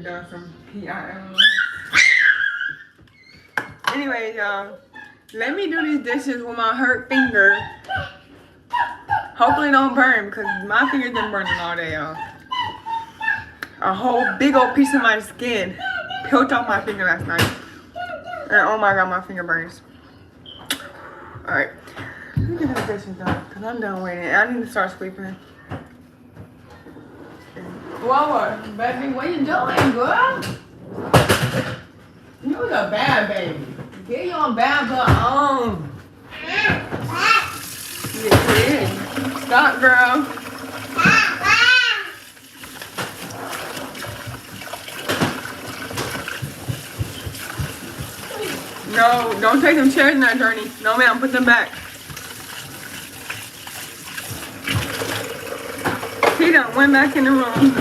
done some PIL. Anyway, y'all, let me do these dishes with my hurt finger. Hopefully it don't burn, because my finger's been burning all day, y'all. A whole big old piece of my skin peeled off my finger last night. And oh my god, my finger burns. Alright. Let me get this dishes done, because I'm done waiting. I need to start sweeping. Whoa, baby, what you doing, girl? You was a bad baby. Get your bad butt on. Yeah. Stop, girl. No, don't take them chairs in that journey. No, ma'am, put them back. He done went back in the room.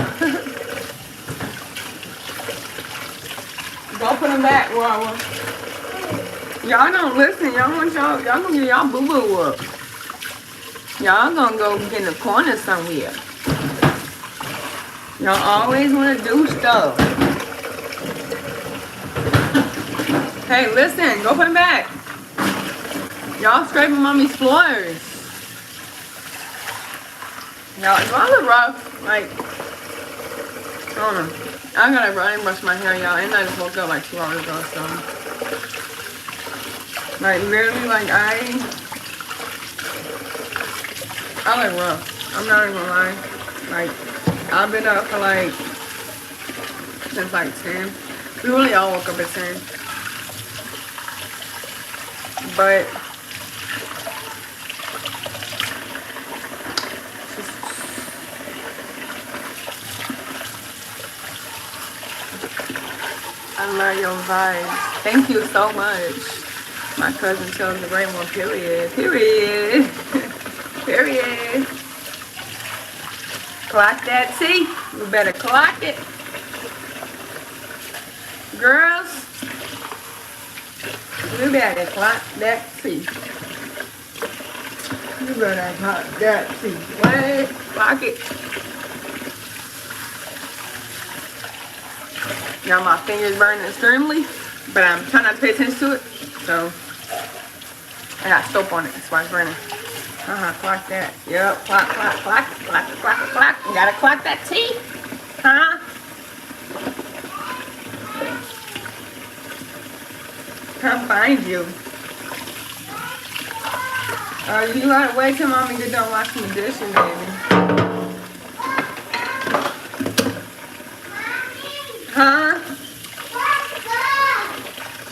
Go put them back, Wawa. Y'all don't listen. Y'all want y'all gonna get y'all boo-boo up. Y'all gonna go get in the corner somewhere. Y'all always wanna do stuff. Hey, listen, go put them back. Y'all scraping mommy's floors. Y'all are rough. Like, I don't know. I gotta brush my hair, y'all. And I just woke up like 2 hours ago, so. Like, literally, like, I like rough. I'm not even gonna lie. Like, I've been up for like, since like 10. We really all woke up at 10. But I love your vibes. Thank you so much. My cousin chose the great one, period. Period. Period. Clock that T. You better clock it. Girls, you better clock that T. You better clock that T. What? Clock it. Y'all, my fingers burning extremely, but I'm trying not to pay attention to it. So, I got soap on it. That's why it's burning. Clock that. Yep, clock. You gotta clock that T. Huh? Come find you. You gotta wait till mommy get done washing the dishes, baby. Huh?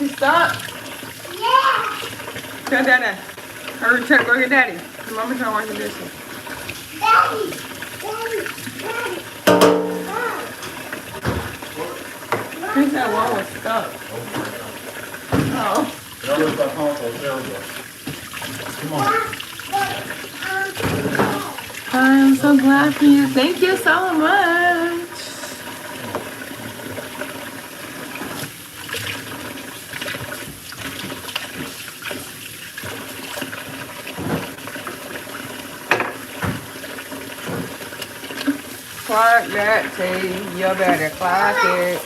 You stop? Yeah. Tell Dada. Hurry, go get Daddy. Mama's trying to wash the dishes. Daddy. He said one was stuck. Oh. Come on. I'm so glad for you. Thank you so much. Clock that T. You better clock it.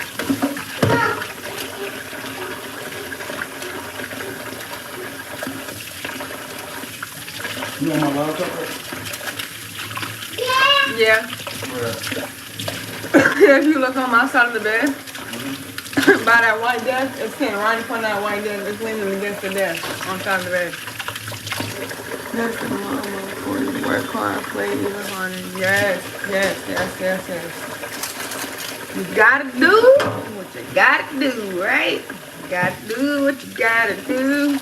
You want my laptop? Yeah. Where? If you look on my side of the bed, by that white desk, it's sitting right in front of that white desk. It's leaning against the desk on top of the bed. That's the mama for you. Work hard, play even harder. Yes. You gotta do what you gotta do, right? You gotta do what you gotta do.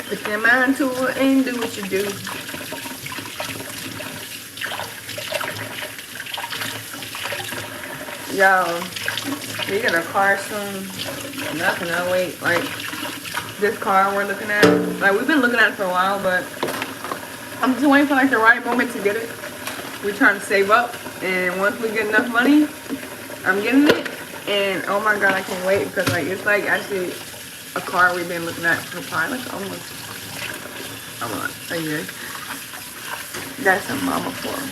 Put your mind to it and do what you do. Yo, we get a car soon. I'm not gonna wait. Like, this car we're looking at. Like, we've been looking at it for a while, but I'm just waiting for like the right moment to get it. We're trying to save up, and once we get enough money, I'm getting it. And oh my god, I can't wait, because like it's like actually a car we've been looking at for probably like almost a year. That's a mama for him.